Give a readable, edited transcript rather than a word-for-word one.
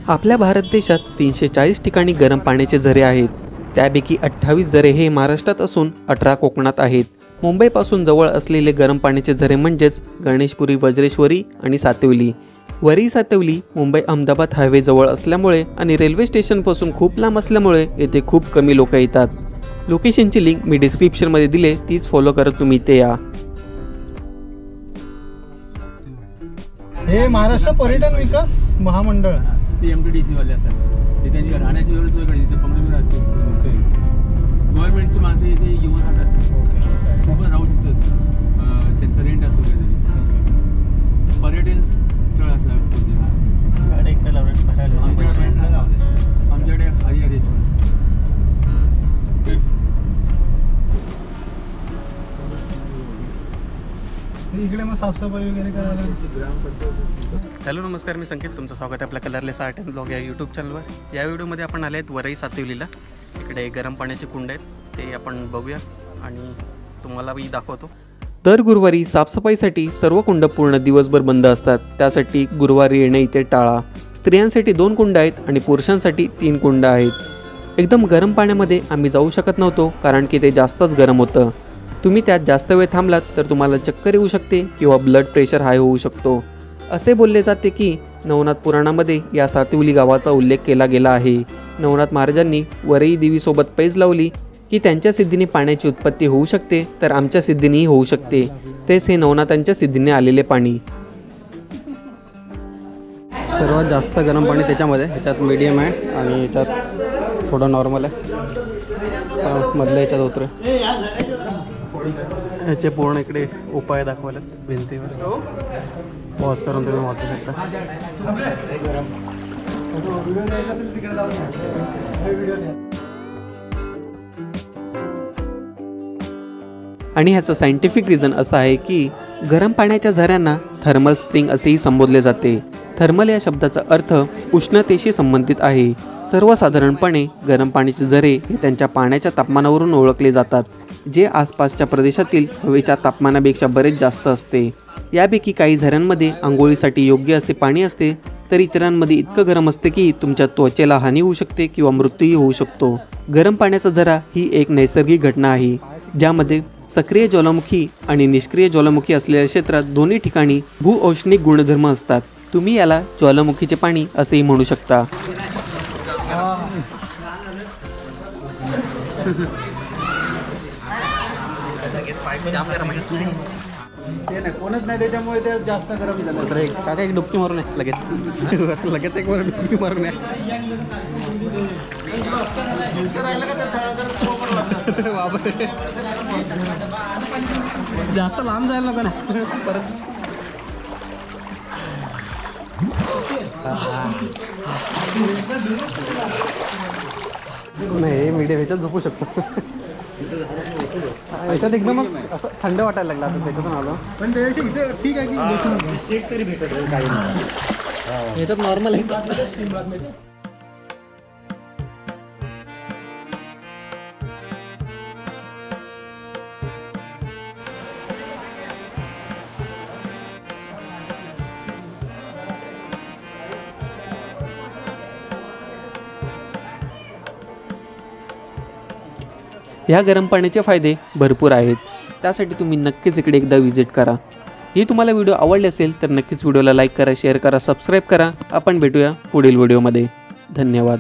आपल्या भारत देशात 340 ठिकाणी गरम पाण्याचे झरे आहेत. त्यापैकी 28 झरे हे महाराष्ट्रात असून 18 कोकणात आहेत. मुंबईपासून जवळ असलेले गरम पाण्याचे झरे म्हणजेच गणेशपुरी, वज्रेश्वरी आणि सातवली. वरी सातवली मुंबई अहमदाबाद हायवे जवळ असल्यामुळे आणि रेल्वे स्टेशनपासून खूप लांब असल्यामुळे येथे खूप कमी लोक येतात. लोकेशनची लिंक मी डिस्क्रिप्शनमध्ये दिले, तीच फॉलो करत तुम्ही इथे या. हे महाराष्ट्र पर्यटन विकास महामंडळ MTDC वाले असतात. ते त्यांची राहण्याची व्यवस्था सोय करते. पंगड असते. ओके. गव्हर्नमेंटची माणसं इथे येऊन राहतात. ओके. तू पण राहू शकतोस. त्यांचं रेंट असतो काहीतरी. पर्यटन स्थळ असं गाडी एकटं लावलं आमच्याकडे हरिहरेश्वर. इकडे मग साफसफाई वगैरे करायला. हॅलो नमस्कार, मी संकेत, तुमचं स्वागत आहे आपल्या कलरलेस आर्ट अँड ब्लॉग या यूट्यूब चॅनलवर. या व्हिडिओमध्ये आपण आले आहेत वरई सातवलीला. इकडे गरम पाण्याचे कुंड आहेत, ते आपण बघूया आणि तुम्हालाही दाखवतो. दर गुरुवारी साफसफाईसाठी सर्व कुंड पूर्ण दिवसभर बंद असतात. त्यासाठी गुरुवारी येणे इथे टाळा. स्त्रियांसाठी 2 कुंड आहेत आणि पुरुषांसाठी 3 कुंड आहेत. एकदम गरम पाण्यामध्ये आम्ही जाऊ शकत नव्हतो कारण की ते जास्तच गरम होतं. तुम्ही त्यात जास्त वेळ थांबलात तर तुम्हाला चक्कर येऊ शकते किंवा ब्लड प्रेशर हाय होऊ शकतो. असे बोलले जाते की नवनाथ पुराणामध्ये या सातवली गावाचा उल्लेख केला गेला आहे. नवनाथ महाराजांनी वरई देवीसोबत पैज लावली की त्यांच्या सिद्धीने पाण्याची उत्पत्ती होऊ शकते, तर आमच्या सिद्धीनेही होऊ शकते. तेच हे नवनाथांच्या सिद्धीने आलेले पाणी. सर्वात जास्त गरम पाणी त्याच्यामध्ये, ह्याच्यात मीडियम आहे आणि ह्याच्यात थोडं नॉर्मल आहे. मधल्या ह्याच्यात उतरे. ह्याचे पूर्ण इकडे उपाय दाखवलेत भिंतीवर. पॉज करून तुम्ही वाचू शकता. आणि ह्याचं सायंटिफिक रिझन असं आहे की गरम पाण्याच्या झऱ्यांना थर्मल स्प्रिंग असेही संबोधले जाते. थर्मल या शब्दाचा अर्थ उष्णतेशी संबंधित आहे. सर्वसाधारणपणे गरम पाण्याचे झरे हे त्यांच्या पाण्याच्या तापमानावरून ओळखले जातात, जे आसपासच्या प्रदेशातील हवेच्या तापमानापेक्षा बरेच जास्त असते. यापैकी काही झऱ्यांमध्ये आंघोळीसाठी योग्य असे पाणी असते, तर इतरांमध्ये इतकं गरम असते की तुमच्या त्वचेला हानी होऊ शकते किंवा मृत्यूही होऊ शकतो. गरम पाण्याचा झरा ही एक नैसर्गिक घटना आहे, ज्यामध्ये सक्रिय ज्वालामुखी आणि निष्क्रिय ज्वालामुखी असलेल्या क्षेत्रात दोन्ही ठिकाणी भूऔष्णिक गुणधर्म असतात. तुम्ही याला ज्वालामुखीचे पाणी असेही म्हणू शकता. कोणच नाही त्याच्यामुळे ते जास्त गरम झालं. काका एक डुबकी मारून आहे लगेच. लगेच एक डुबकी मारून आहे. जास्त लांब जायला नको ना परत. नाही मीडियम ह्याच्यात झोपू शकतो. ह्याच्यात एकदमच असं थंड वाटायला लागला आता त्याच्यातून आलो. पण त्याच्याशी इथे ठीक आहे की एक तरी भेटत काही ह्याच्यात नॉर्मल आहे. ह्या गरम पाण्याचे फायदे भरपूर आहेत. त्यासाठी तुम्ही नक्कीच इकडे एकदा व्हिजिट करा. ही तुम्हाला व्हिडिओ आवडली असेल तर नक्कीच व्हिडिओला लाईक करा, शेअर करा, सबस्क्राईब करा. आपण भेटूया पुढील व्हिडिओमध्ये. धन्यवाद.